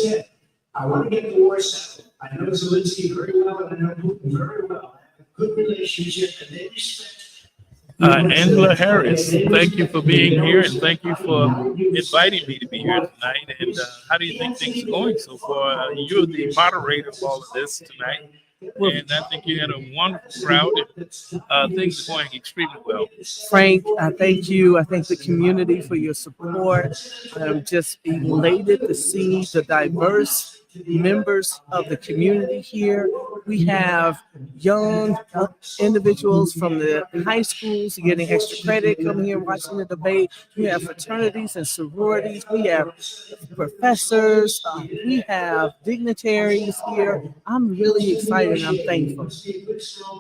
said, I want to get the war settled. I know Zelensky very well, and I know Putin very well. I have a good relationship, and they respect. Angela Harris, thank you for being here, and thank you for inviting me to be here tonight. And how do you think things are going so far? You're the moderator of all of this tonight, and I think you had a wonderful crowd, and things are going extremely well. Frank, I thank you. I thank the community for your support. I'm just elated to see the diverse members of the community here. We have young individuals from the high schools getting extra credit coming here watching the debate. We have fraternities and sororities. We have professors. We have dignitaries here. I'm really excited. I'm thankful.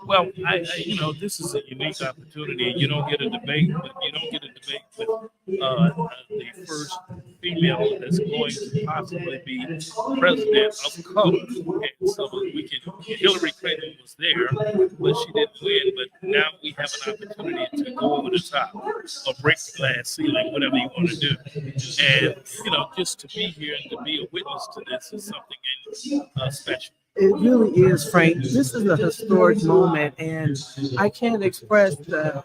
Well, this is a unique opportunity. You don't get a debate, but you don't get a debate with the first female that's going to possibly be president of color. And so Hillary Clinton was there, but she didn't win. But now we have an opportunity to go over the top or break the glass ceiling, whatever you want to do. And, just to be here and to be a witness to this is something special. It really is, Frank. This is a historic moment, and I can't express the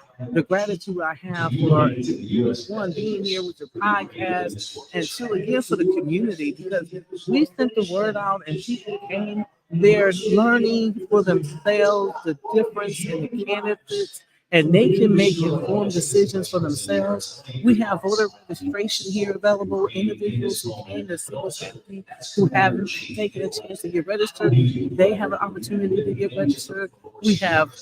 gratitude I have for one, being here with your podcast, and two, again, for the community, because we sent the word out and people came. They're learning for themselves the difference in the candidates, and they can make informed decisions for themselves. We have voter registration here available. Individuals who came to see us, who haven't taken a chance to get registered, they have an opportunity to get registered. We have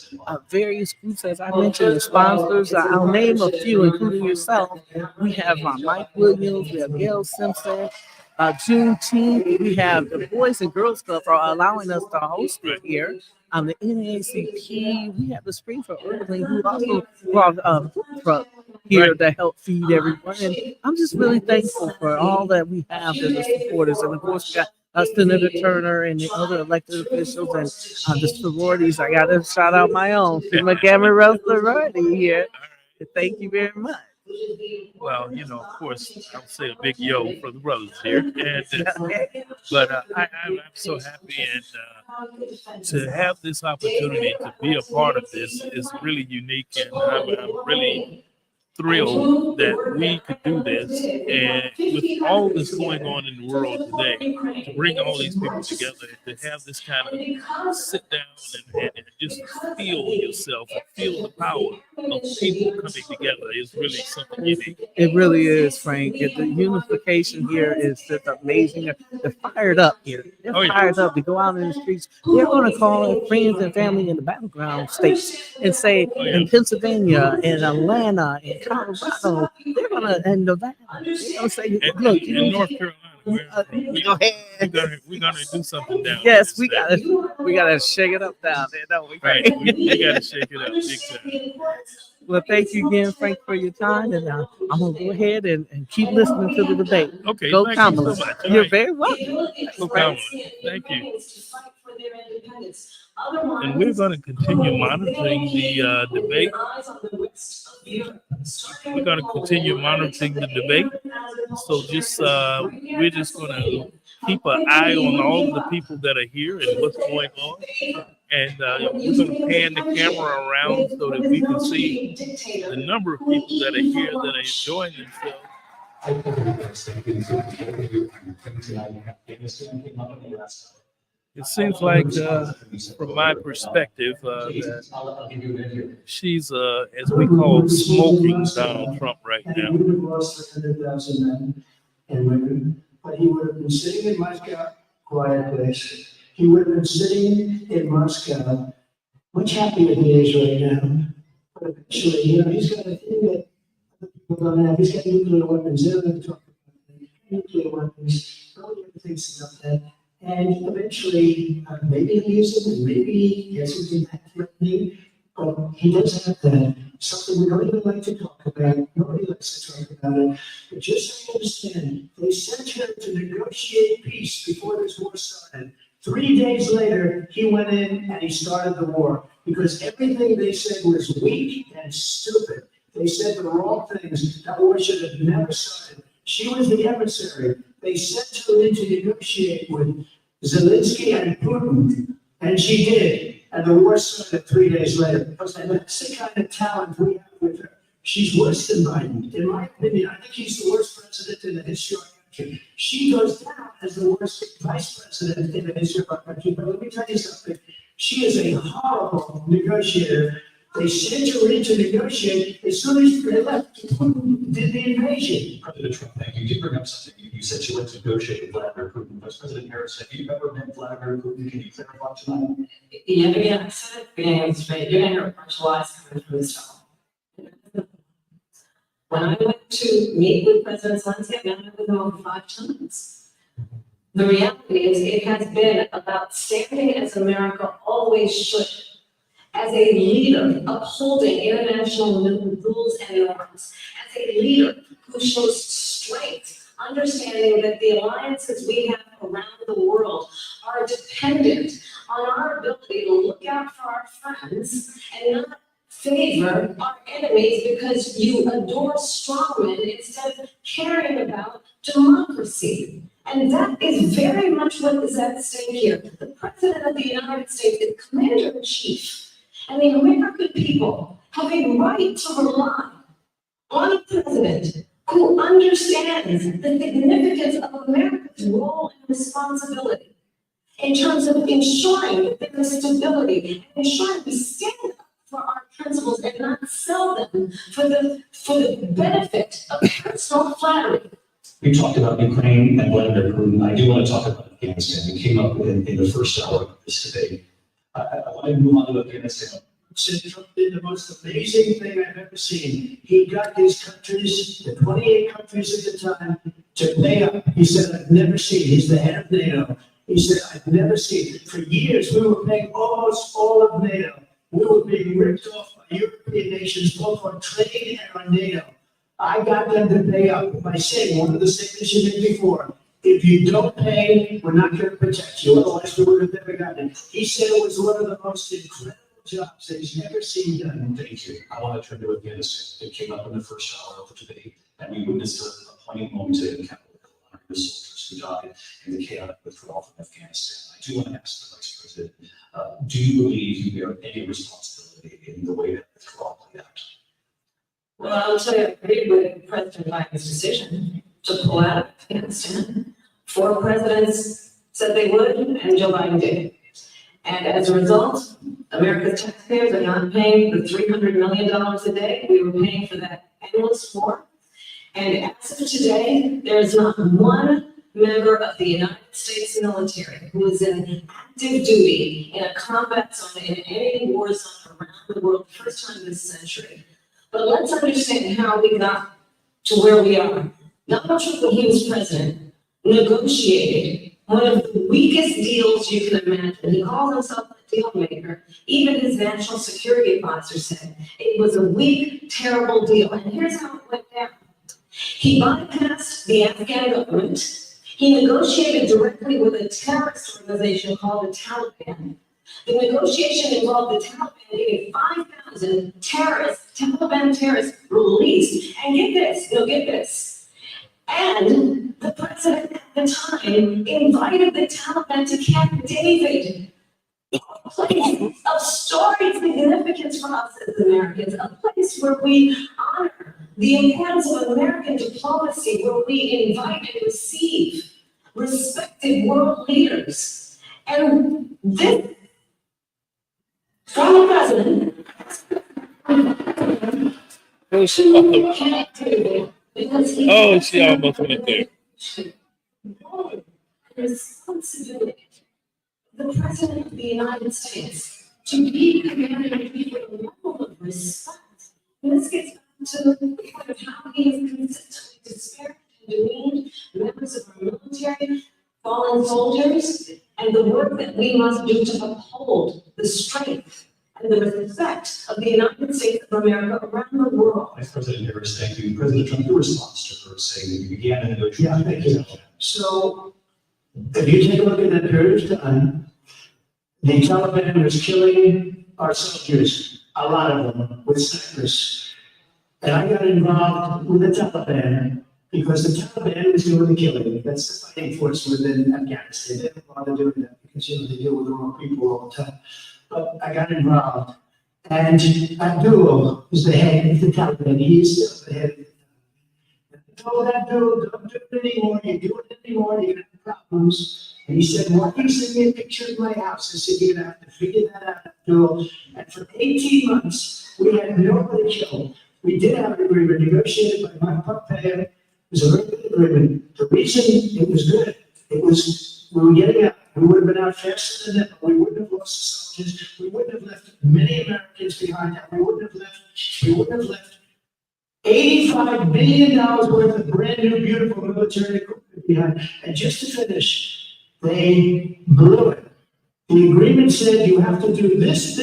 various groups, as I mentioned, the sponsors. I'll name a few, including yourself. We have Mike Williams, we have Gail Simpson, Juneteenth. We have the Boys and Girls Club for allowing us to host it here. The NAACP, we have the Springfield Urban League, who also brought a food truck here to help feed everyone. And I'm just really thankful for all that we have as the supporters. And of course, we got Senator Turner and the other elected officials and the sororities. I got to shout out my own, Montgomery Road sorority here. Thank you very much. Well, of course, I'll say a big yo for the brothers here. And, but I'm so happy and to have this opportunity to be a part of this is really unique. And I'm really thrilled that we could do this, and with all this going on in the world today, to bring all these people together, to have this kind of sit down and just feel yourself and feel the power of people coming together is really something unique. It really is, Frank. The unification here is just amazing. They're fired up here. They're fired up to go out in the streets. They're going to call friends and family in the battleground states and say in Pennsylvania, in Atlanta, in Colorado, they're going to, and Nevada, they're going to say, look, in North Carolina, we're gonna do something down. Yes, we gotta shake it up down there, don't we? Right, we gotta shake it up big time. Well, thank you again, Frank, for your time, and I'm gonna go ahead and keep listening to the debate. Okay, go thank Kamala. you so much. You're very welcome. Go Kamala. Thank you. And we're going to continue monitoring the debate. We're going to continue monitoring the debate. So we're just going to keep an eye on all the people that are here and what's going on. And we're going to pan the camera around so that we can see the number of people that are here that are enjoying themselves. It seems like, from my perspective, that she's, as we call, smoking Donald Trump right now. And he would have lost 100,000 men and women, but he would have been sitting in Moscow, quiet place. He would have been sitting in Moscow, much happier than he is right now. But eventually, he's got a thing that people don't have. He's got nuclear weapons. They're going to talk about nuclear weapons. Nobody ever thinks about that. And eventually, maybe he uses it, and maybe he gets something that threatening, but he does have that. Something we don't even like to talk about. Nobody likes to talk about it. But just so you understand, they sent him to negotiate peace before this war started. 3 days later, he went in and he started the war because everything they said was weak and stupid. They said the wrong things. That war should have never started. She was the emissary. They sent her in to negotiate with Zelensky and Putin, and she did. And the war started 3 days later. Because that's the kind of talent we have with her. She's worse than Biden. In my opinion, I think he's the worst president in the history of our country. She goes down as the worst vice president in the history of our country. But let me tell you something. She is a horrible negotiator. They sent her in to negotiate. As soon as they left, Putin did the invasion. President Trump, thank you. You did bring up something. You said you went to negotiate with Vladimir Putin. Vice President Harris, have you ever met Vladimir Putin? Can you clarify tonight? Yeah, again, I said it beginning straight. You're gonna hear a bunch of lies coming from this fellow. When I went to meet with President Zelensky, I met with him over 5 times. The reality is, it has been about standing as America always should, as a leader upholding international rules and norms, as a leader who shows strength, understanding that the alliances we have around the world are dependent on our ability to look out for our friends and not favor our enemies because you adore strongmen instead of caring about democracy. And that is very much what is at stake here. The President of the United States is Commander-in-Chief. And the American people have a right to rely on a president who understands the significance of America's role and responsibility in terms of ensuring that there is stability, and ensuring we stand up for our principles and not sell them for the benefit of personal flattery. We talked about Ukraine and Vladimir Putin. I do want to talk about Afghanistan. We came up in the first hour of this debate. I want to move on to Afghanistan. Trump did the most amazing thing I've ever seen. He got these countries, the 28 countries at the time, to pay up. He said, I've never seen, he's the head of NATO. He said, I've never seen, for years, we were paying almost all of NATO. We were being ripped off by European nations, both on trade and on NATO. I got them to pay up by saying one of the statements you did before. If you don't pay, we're not going to protect you. Otherwise, we would have never gotten it. He said it was one of the most incredible jobs that he's never seen done. Thank you. I want to turn to Afghanistan. It came up in the first hour of the debate, and we witnessed a poignant moment today in Capitol Hill, honoring the soldiers who died in the chaotic withdrawal from Afghanistan. I do want to ask the Vice President, do you believe you bear any responsibility in the way that withdrawal played out? Well, I'll tell you, I agree with President Biden's decision to pull out of Afghanistan. 4 presidents said they would, and Joe Biden did. And as a result, America's taxpayers are not paying the $300 million a day we were paying for that endless war. And as of today, there is not one member of the United States military who is in active duty in a combat zone in any war zone around the world, the first time this century. But let's understand how we got to where we are. Donald Trump, when he was president, negotiated one of the weakest deals you can imagine. He calls himself a deal maker. Even his national security advisor said it was a weak, terrible deal. And here's how it went down. He bypassed the Afghan government. He negotiated directly with a terrorist organization called the Taliban. The negotiation involved the Taliban getting 5,000 Taliban terrorists released. And get this. And the president at the time invited the Taliban to Camp David, a place of storied significance for us as Americans, a place where we honor the importance of American diplomacy, where we invite and receive respected world leaders. And this former president Camp David, because he she almost went there. Responsibility, the President of the United States, to be commander-in-chief with a level of respect. And this gets back to the point of how he has consistently disparaged and demeaned members of our military, fallen soldiers, and the work that we must do to uphold the strength and the respect of the United States of America around the world. Vice President Harris, thank you. President Trump, your response to her saying that you began a negotiation. Yeah, thank you. So, if you take a look at that period of time, the Taliban was killing our soldiers, a lot of them, with snipers. And I got involved with the Taliban because the Taliban was doing the killing. That's the fighting force within Afghanistan. They didn't bother doing that because, you know, they deal with the wrong people all the time. But I got involved. And Abdul was the head of the Taliban. He is still the head of the Taliban. I told Abdul, don't do it anymore. You do it anymore, you're gonna have problems. And he said, why don't you send me a picture of my house? I said, you're gonna have to figure that out, Abdul. And for 18 months, we had nobody killed. We did have an agreement negotiated by Mike Pompeo. It was a very good agreement. The reason it was good, it was, we were getting out. We would have been out faster than that, but we wouldn't have lost the soldiers. We wouldn't have left many Americans behind that. We wouldn't have left $85 billion worth of brand new, beautiful military equipment behind. And just to finish, they blew it. The agreement said you have to do this,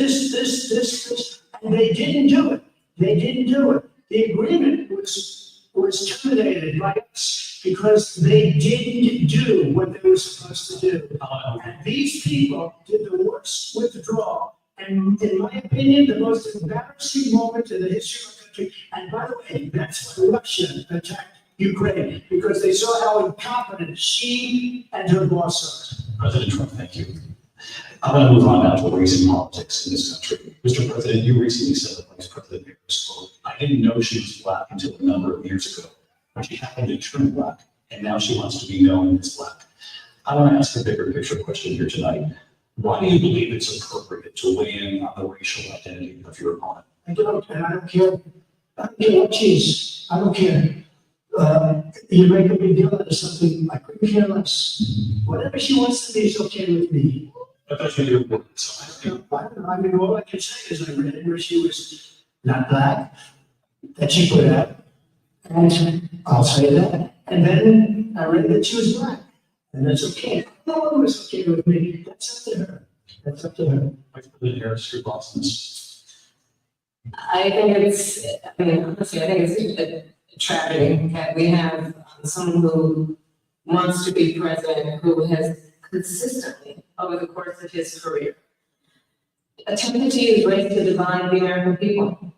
and they didn't do it. They didn't do it. The agreement was terminated by us because they didn't do what they were supposed to do. And these people did the worst withdrawal. And in my opinion, the most embarrassing moment in the history of our country. And by the way, that's when Russia attacked Ukraine, because they saw how incompetent she and her boss are. President Trump, thank you. I'm going to move on now to raising politics in this country. Mr. President, you recently said that Vice President Harris, quote, I didn't know she was black until a number of years ago, but she happened to turn black, and now she wants to be known as black. I want to ask a bigger picture question here tonight. Why do you believe it's appropriate to weigh in on the racial identity of your opponent? I don't, and I don't care. I don't care what she's, I don't care. You make a big deal out of something, I couldn't care less. Whatever she wants to be is okay with me. But that's your word. So I don't know. I mean, all I can say is I read where she was not black, that she put out, and I'll say that. And then I read that she was black, and that's okay. No one was okay with me. That's up to her. That's up to her. Vice President Harris, your thoughts on this? I think it's, I mean, honestly, I think it's a tragedy that we have someone who wants to be president, who has consistently, over the course of his career, attempted to use race to divide the American people.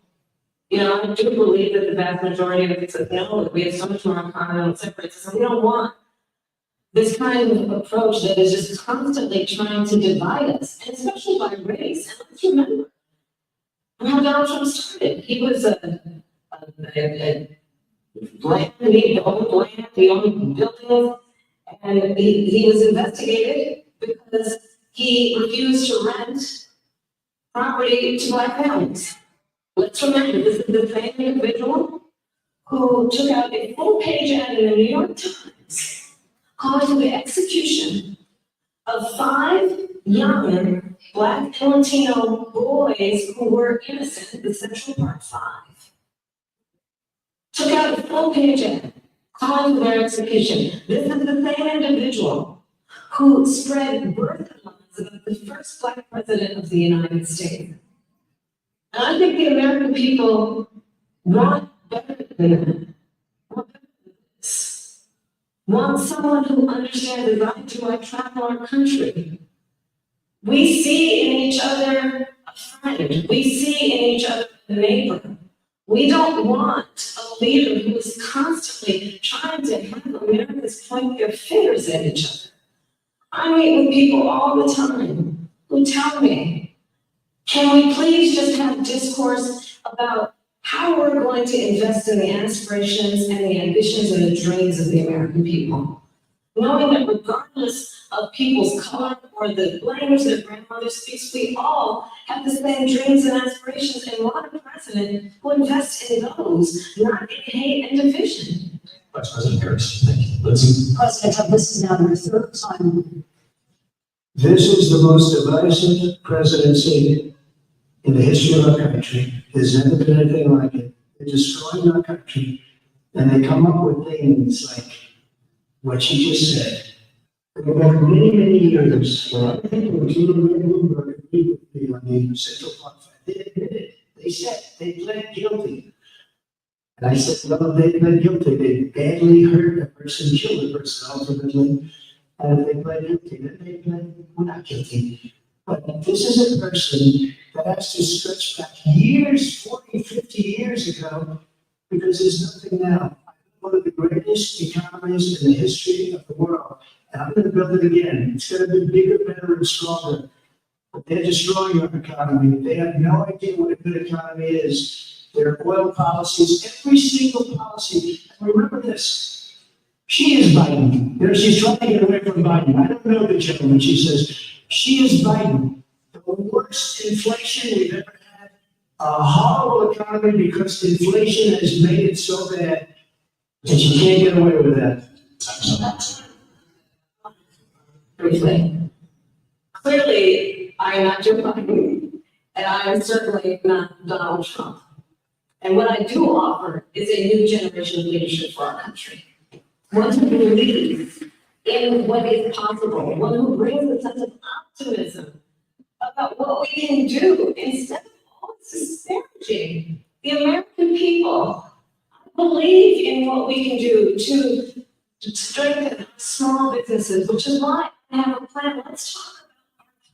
You know, I do believe that the vast majority of us know that we have so much more in common and separates us, and we don't want this kind of approach that is just constantly trying to divide us, and especially by race. And let's remember how Donald Trump started. He was a land, he owned land, he owned buildings, and he was investigated because he refused to rent property to black families. Let's remember, this is the same individual who took out a full-page ad in the New York Times calling for the execution of 5 young black and Latino boys who were innocent in Central Park 5. Took out a full-page ad calling for their execution. This is the same individual who spread birth headlines about the first black president of the United States. And I think the American people want better than that. Want better than this. Want someone who understands, as I do, I travel our country. We see in each other a friend. We see in each other a neighbor. We don't want a leader who is constantly trying to have Americans point their fingers at each other. I meet with people all the time who tell me, can we please just have discourse about how we're going to invest in the aspirations and the ambitions and the dreams of the American people? Knowing that regardless of people's color or the language that grandmother speaks, we all have the same dreams and aspirations, and want a president who invests in those, not in hate and division. Vice President Harris, thank you. Lindsay? President Trump, this is now your 3rd time. This is the most divisive presidency in the history of our country. There's never been anything like it. They're destroying our country, and they come up with things like what she just said. Go back many, many years, I think it was even Ray Bloomberg agreed with me on the Central Park Five. They admitted, they said, they pled guilty. And I said, well, they pled guilty. They badly hurt a person, killed a person ultimately. And they pled guilty. Then they pled, we're not guilty. But this is a person that has to stretch back years, 40, 50 years ago, because there's nothing now. one of the greatest economies in the history of the world. And I'm gonna build it again. It's gonna be bigger, better, and stronger. But they're destroying our economy. They have no idea what a good economy is. Their oil policies, every single policy. And remember this, she is Biden. You know, she's trying to get away from Biden. I don't know the gentleman. She says, she is Biden. The worst inflation we've ever had. A horrible economy because inflation has made it so bad that you can't get away with that. Briefly. Clearly, I am not Joe Biden, and I am certainly not Donald Trump. And what I do offer is a new generation of leadership for our country. One who believes in what is possible, one who brings a sense of optimism about what we can do instead of all this disparaging the American people. I believe in what we can do to strengthen small businesses, which is why I have a plan. Let's talk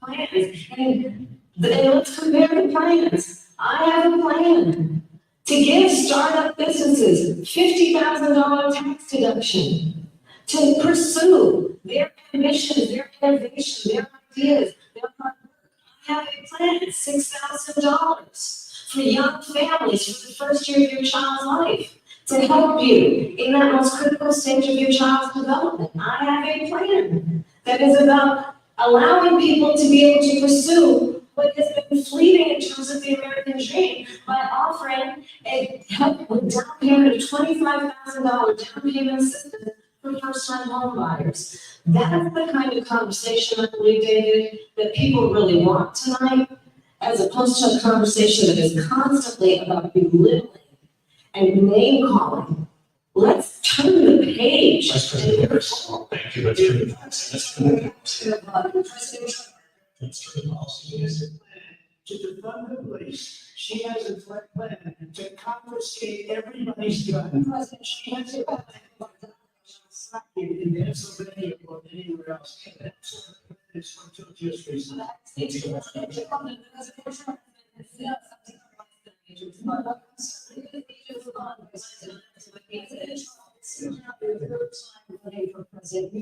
about our plans and let's compare the plans. I have a plan to give startup businesses $50,000 tax deduction to pursue their ambitions, their innovation, their ideas, their hard work. I have a plan, $6,000 for young families for the first year of your child's life to help you in that most critical stage of your child's development. I have a plan that is about allowing people to be able to pursue what has been fleeting in terms of the American dream by offering a help with down payment of $25,000 down payment assistance for first-time home buyers. That's the kind of conversation, I believe, David, that people really want tonight, as opposed to a conversation that is constantly about belittling and name calling. Let's turn the page. Vice President Harris, thank you. Let's turn the Let's turn the policy. To defund the police, she has a plan to confiscate everybody's gun. President, she has a plan in Pennsylvania or anywhere else. It's until just recently. You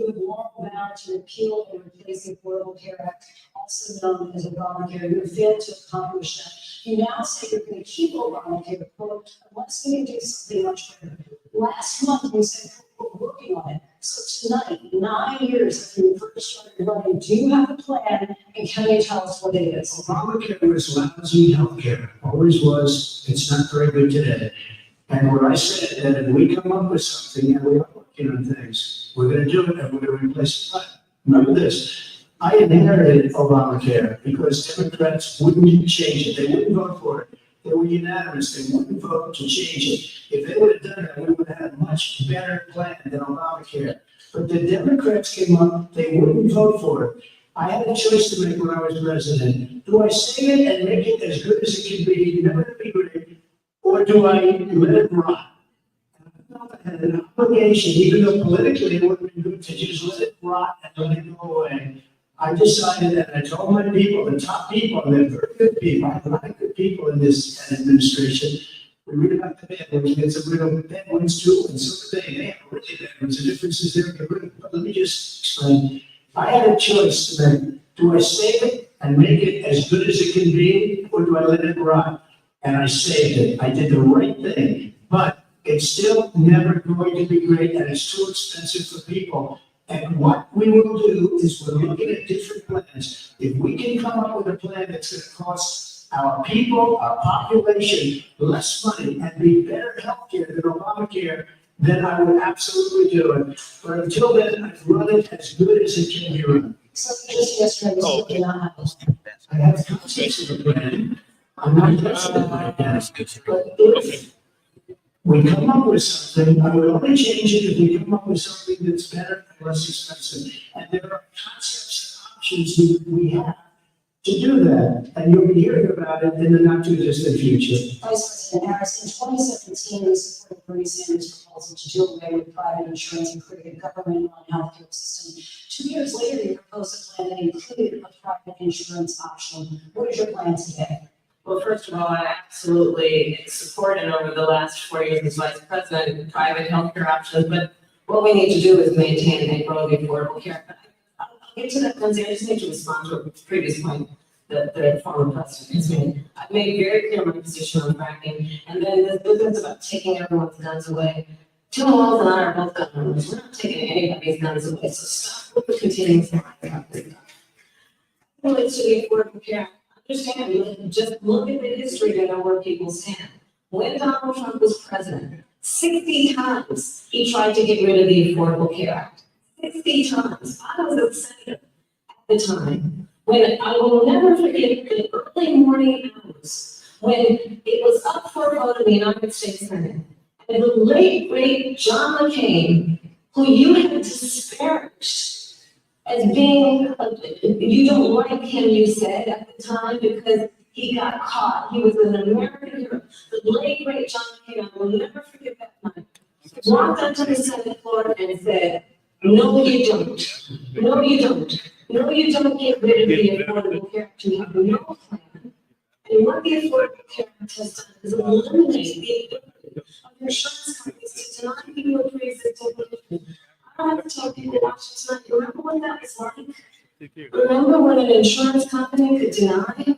have long vowed to repeal and replace the Affordable Care Act, also known as Obamacare. You have failed to accomplish that. You now say you're going to keep Obamacare, quote, unless we do something much better. Last month, we said we're working on it. So tonight, 9 years after you first started running, do you have a plan, and can you tell us what it is? Obamacare was lousy healthcare, always was. It's not very good today. And what I said, that if we come up with something, and we are working on things, we're gonna do it and we're gonna replace it. Remember this, I inherited Obamacare because Democrats wouldn't change it. They wouldn't vote for it. They were unanimous. They wouldn't vote to change it. If they would have done that, we would have had a much better plan than Obamacare. But the Democrats came up, they wouldn't vote for it. I had a choice to make when I was president. Do I save it and make it as good as it can be, never to be great, or do I let it rot? I had an obligation, even though politically it would have been good to just let it rot and let it go away. I decided that, I told my people, the top people, and they're very good people, I have a lot of good people in this administration. We read about the bad ones, we get some real bad ones too, and some of they have really bad ones, the difference is they're good. But let me just explain. I had a choice to make. Do I save it and make it as good as it can be, or do I let it rot? And I saved it. I did the right thing, but it's still never going to be great, and it's too expensive for people. And what we will do is we're looking at different plans. If we can come up with a plan that's going to cost our people, our population, less money and be better healthcare than Obamacare, then I would absolutely do it. But until then, I've run it as good as it can be run. So just yesterday, was looking at I have concepts of a plan. I'm not testing my plans, but if we come up with something, I would only change it if we come up with something that's better and less expensive. And there are concepts and options we have to do that. And you'll be hearing about it in the not too distant future. Vice President Harris, in 2017, we supported Bernie Sanders' proposal to do away with private insurance and create a government-run healthcare system. 2 years later, you proposed a plan that included a private insurance option. What is your plan today? Well, first of all, I absolutely support it over the last 4 years as vice president, private healthcare options, but what we need to do is maintain and grow the Affordable Care Act. I'll get to that, Lindsay, I just need to respond to a previous point that the former president has made. I've made very clear my position on fracking, and then the business about taking everyone's guns away. Tim Walz and I are both gun owners, we're not taking anybody's guns away, so stop with continuing to relates to the Affordable Care Act. Understand, just look at the history to know where people stand. When Donald Trump was president, 60 times he tried to get rid of the Affordable Care Act. 60 times. I was a senator at the time. When I will never forget the early morning hours when it was up for a vote in the United States Senate. And the late, great John McCain, who you had disparaged as being, you don't like him, you said at the time, because he got caught. He was an American hero. The late, great John McCain, I will never forget that night, walked up to the Senate floor and said, no, you don't. No, you don't. No, you don't get rid of the Affordable Care Act. You have no plan. And what the Affordable Care Act has done is eliminate the ability of insurance companies to deny people with pre-existing conditions. I don't have to tell people watching tonight, remember what that was like? Remember when an insurance company could deny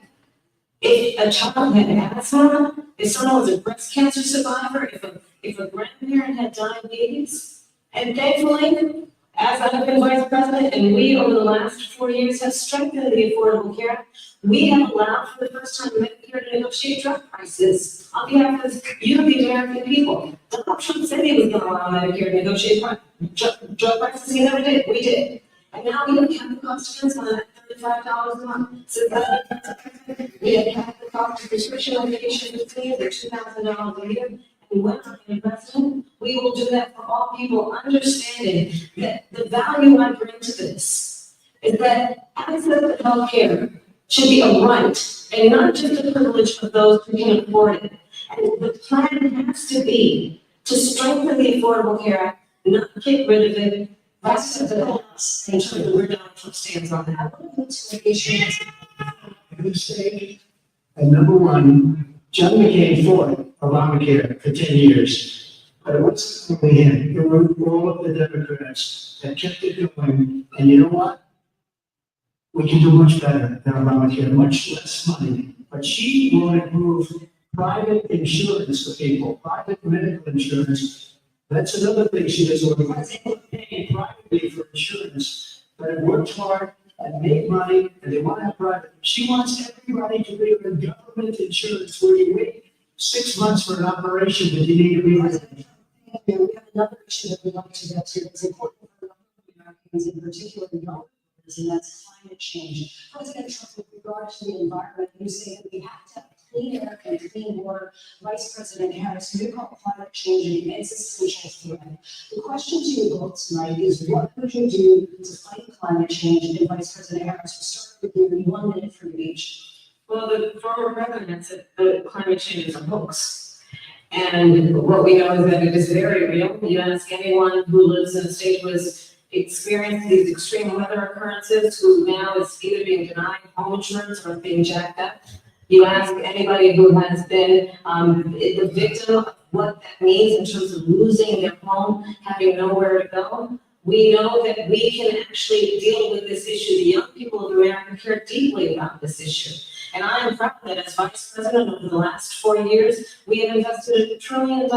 if a child had asthma, if someone was a breast cancer survivor, if a grandparent had diabetes? And thankfully, as I've been vice president, and we over the last 4 years have strengthened the Affordable Care Act, we have allowed for the first time Medicare to negotiate drug prices on behalf of you, the American people. Donald Trump said he was going to allow Medicare to negotiate drug prices. He never did. We did. And now we have capped the cost of insulin at $35 a month. So we have capped the cost of prescription medication at $2,000 a year. And when I'm president, we will do that for all people, understanding that the value I bring to this is that access to health care should be a right and not just a privilege of those who can afford it. And the plan has to be to strengthen the Affordable Care Act, not get rid of it. That's the balance in terms of where Donald Trump stands on that. At this stage, and number one, John McCain fought Obamacare for 10 years. But it wasn't only him, it was all of the Democrats that kept it going. And you know what? We can do much better than Obamacare, much less money. But she will improve private insurance for people, private medical insurance. That's another thing she does. Paying privately for insurance, but it works hard and make money, and they want to have private. She wants everybody to be in government insurance where you wait 6 months for an operation that you need to be with. We have another issue that we'd like to get to. It's important for Americans, in particular, young Americans, and that's climate change. President Trump, with regard to the environment, you say that we have to have clean air and clean water. Vice President Harris, you call climate change an existential threat. The question to you both tonight is, what would you do to fight climate change? And Vice President Harris, we'll start with you in 1 minute for each. Well, the former president said that climate change is a hoax. And what we know is that it is very real. You ask anyone who lives in a state who has experienced these extreme weather occurrences, who now is either being denied home insurance or being jacked up. You ask anybody who has been the victim of what that means in terms of losing their home, having nowhere to go. We know that we can actually deal with this issue. The young people of America care deeply about this issue. And I am proud that as vice president over the last 4 years, we have invested $1 trillion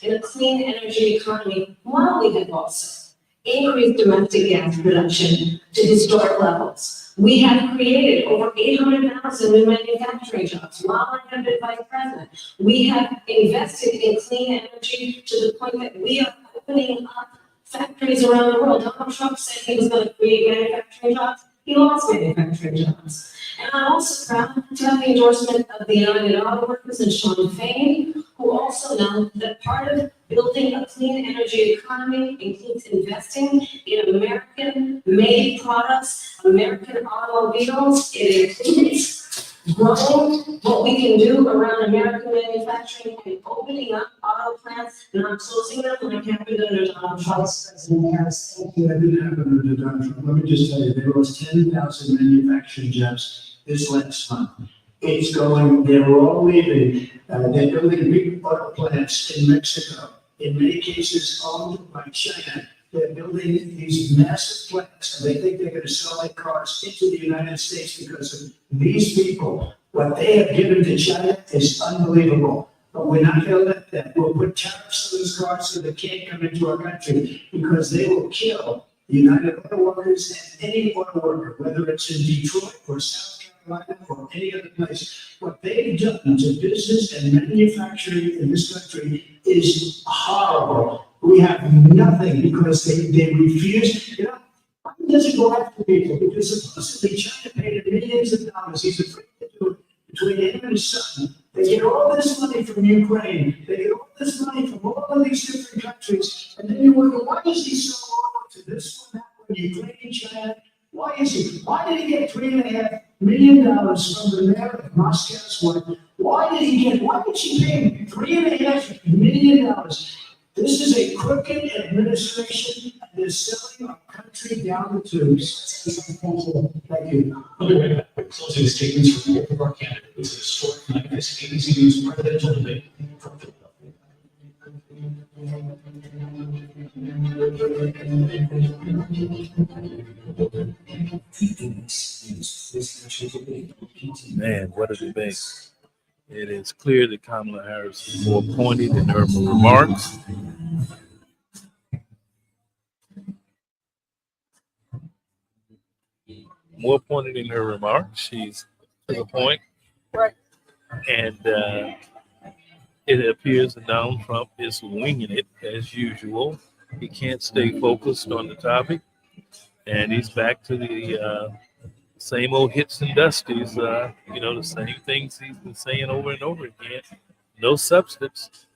in a clean energy economy, while we have also increased domestic gas production to historic levels. We have created over 800,000 new manufacturing jobs while I have been vice president. We have invested in clean energy to the point that we are opening up factories around the world. Donald Trump said he was going to create manufacturing jobs. He lost manufacturing jobs. And I'm also proud to have the endorsement of the United Auto Workers and Sean Fain, who also know that part of building a clean energy economy includes investing in American-made products, American automobiles. It includes growing what we can do around American manufacturing and opening up auto plants, not closing them like happened under Donald Trump. Vice President Harris, thank you. That didn't happen under Donald Trump. Let me just tell you, they lost 10,000 manufacturing jobs this last month. It's going, they're all leaving. They're building big oil plants in Mexico, in many cases owned by China. They're building these massive plants, and they think they're gonna sell their cars into the United States because of these people. What they have given to China is unbelievable. But we're not gonna let that. We'll put tariffs on those cars so they can't come into our country because they will kill the United Auto Workers and any auto worker, whether it's in Detroit or South Carolina or any other place. What they've done to business and manufacturing in this country is horrible. We have nothing because they refuse, you know, Biden doesn't go after people because supposedly China paid him millions of dollars. He's afraid to do it between him and his son. They get all this money from Ukraine. They get all this money from all of these different countries. And then you wonder, why is he so loyal to this one, that one, Ukraine, China? Why is he? Why did he get $3.5 million from the mayor of Moscow's one? Why did she pay him $3.5 million? This is a crooked administration, and they're selling our country down the tubes. Thank you. Okay, closing statements from both of our candidates. It's a historic night. This ABC News presidential debate from Philadelphia. Man, what a debate. It is clear that Kamala Harris is more pointed in her remarks. More pointed in her remarks. She's to the point. Right. And it appears that Donald Trump is winging it as usual. He can't stay focused on the topic. And he's back to the same old hits and dusties, the same things he's been saying over and over again. No substance.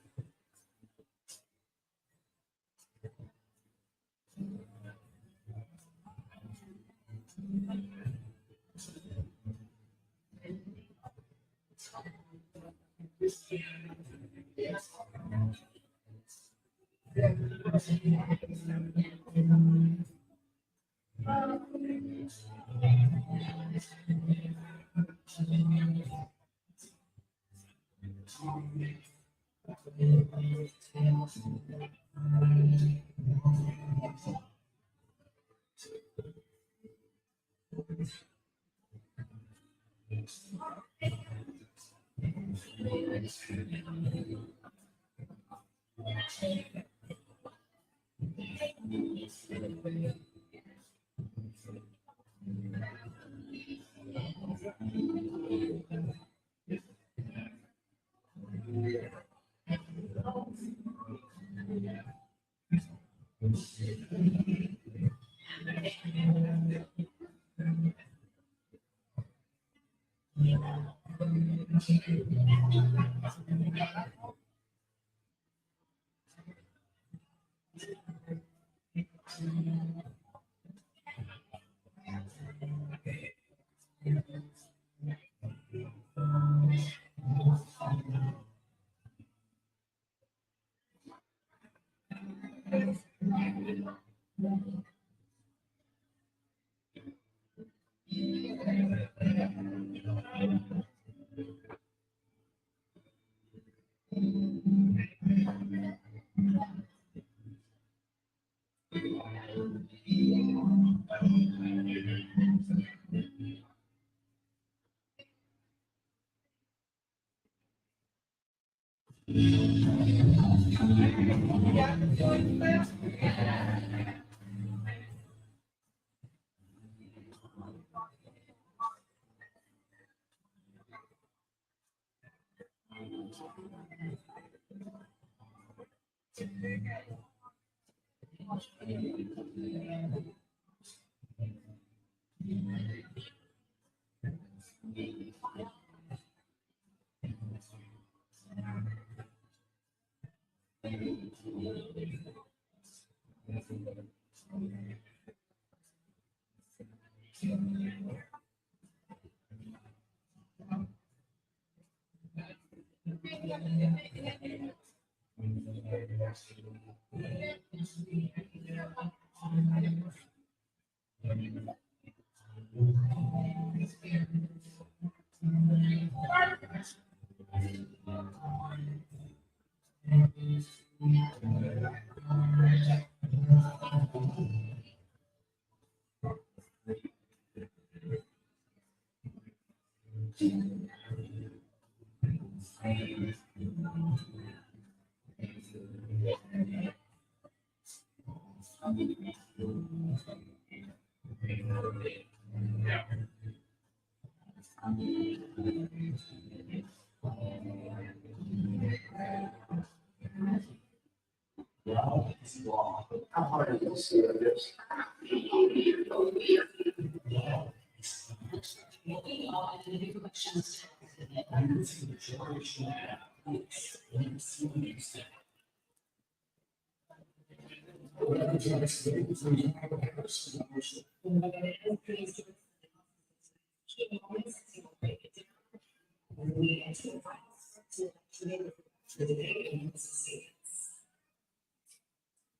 How hard is this? See, I guess.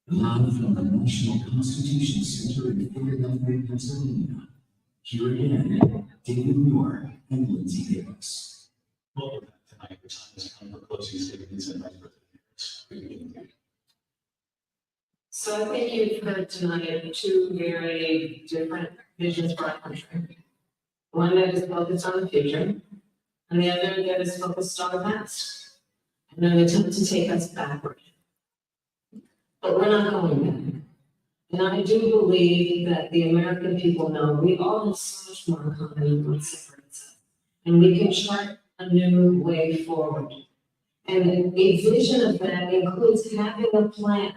Live from the National Constitution Center in Philadelphia, Pennsylvania. Here again, David Muir and Lindsay Davis. Welcome back tonight. Your time has come for closing statements and Vice President Harris. So I think you've heard tonight two very different visions for our country. One that is focused on the future, and the other that is focused on the past, and an attempt to take us backward. But we're not going there. And I do believe that the American people know we all have so much more in common than what separates us. And we can chart a new way forward. And a vision of that includes having a plan,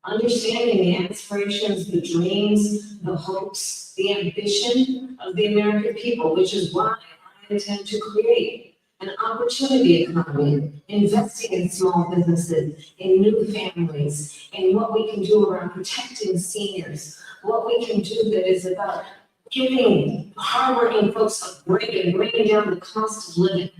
understanding the aspirations, the dreams, the hopes, the ambition of the American people, which is why I intend to create an opportunity economy, investing in small businesses, in new families, in what we can do around protecting seniors, what we can do that is about giving hardworking folks a break and bringing down the cost of living.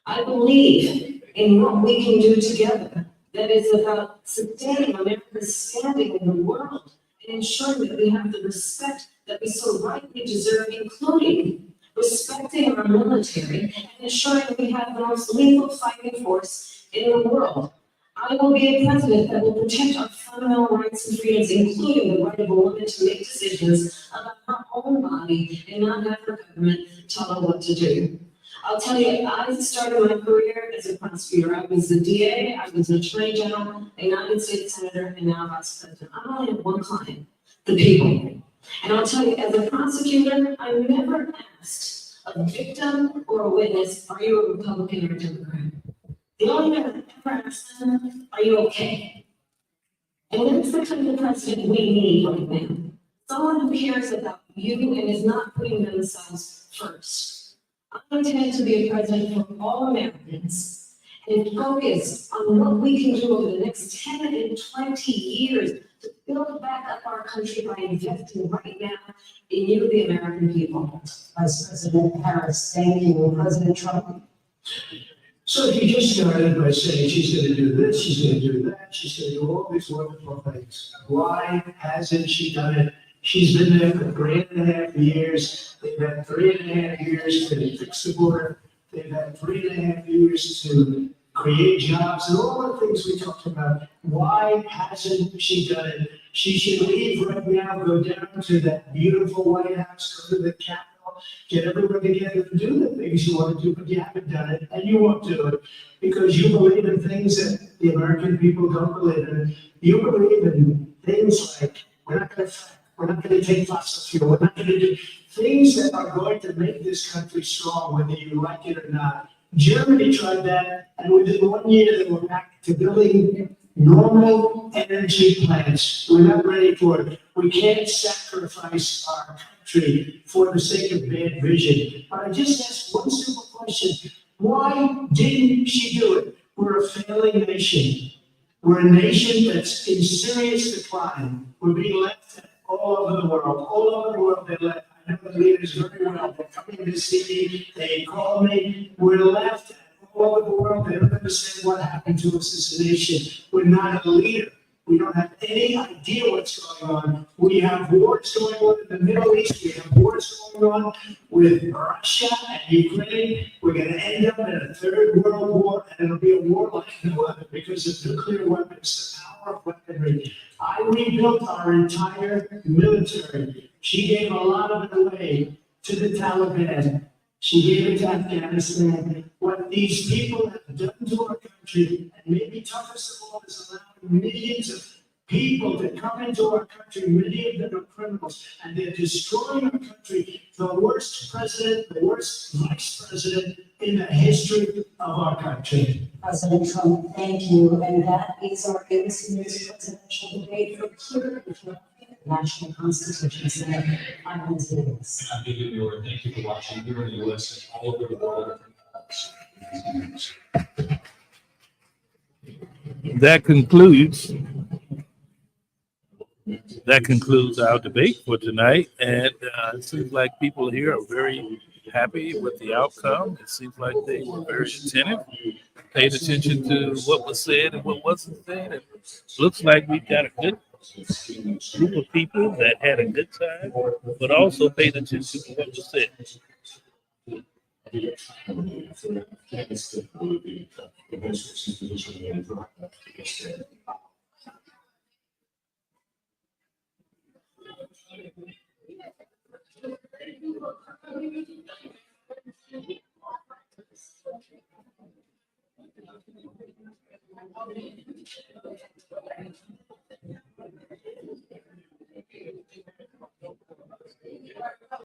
I believe in what we can do together that is about sustaining America's standing in the world and ensuring that we have the respect that we so rightly deserve, including respecting our military and ensuring we have the most lethal fighting force in the world. I will be a president that will protect our fundamental rights and freedoms, including the right of a woman to make decisions about her own body and not have her government tell her what to do. I'll tell you, I started my career as a prosecutor. I was the DA, I was an attorney general, a United States senator, and now vice president. I only have one client, the people. And I'll tell you, as a prosecutor, I never asked a victim or a witness, are you a Republican or a Democrat? The only thing I ever asked them, are you okay? And that's the kind of president we need right now. Someone who cares about you and is not putting themselves first. I intend to be a president for all Americans and focus on what we can do over the next 10 and 20 years to build back up our country by investing right now in you, the American people. Vice President Harris, thank you. President Trump. So he just started by saying she's gonna do this, she's gonna do that, she's gonna do all these wonderful things. Why hasn't she done it? She's been there for 3.5 years. They've had 3.5 years to fix the border. They've had 3.5 years to create jobs and all the things we talked about. Why hasn't she done it? She should leave right now, go down to that beautiful White House, go to the Capitol, get everyone together to do the things you want to do, but you haven't done it, and you won't do it because you believe in things that the American people don't believe in. You believe in things like we're not going to take fossil fuel. We're not going to do things that are going to make this country strong, whether you like it or not. Germany tried that, and within 1 year, they were back to building normal energy plants. We're not ready for it. We can't sacrifice our country for the sake of bad vision. But I just asked one simple question. Why didn't she do it? We're a failing nation. We're a nation that's in serious decline. We're being left all over the world. All over the world, they left. I know the leaders very well. They're coming to see me. They call me. We're left all over the world. They don't understand what happened to us as a nation. We're not a leader. We don't have any idea what's going on. We have wars going on in the Middle East. We have wars going on with Russia and Ukraine. We're going to end up in a third world war, and it'll be a war like no other because of nuclear weapons, the power of weaponry. I rebuilt our entire military. She gave a lot of it away to the Taliban. She gave it to Afghanistan. What these people have done to our country, and maybe toughest of all, is allowing millions of people to come into our country. Many of them are criminals, and they're destroying our country. The worst president, the worst vice president in the history of our country. President Trump, thank you. And that is our this year's presidential debate for here in Philadelphia, National Constitution Center. I'm Liz Davis. Happy New Year, thank you for watching here in the US and all over the world. That concludes our debate for tonight, and it seems like people here are very happy with the outcome. It seems like they were very attentive, paid attention to what was said and what wasn't said. It looks like we've got a good group of people that had a good time, but also paid attention to what was said.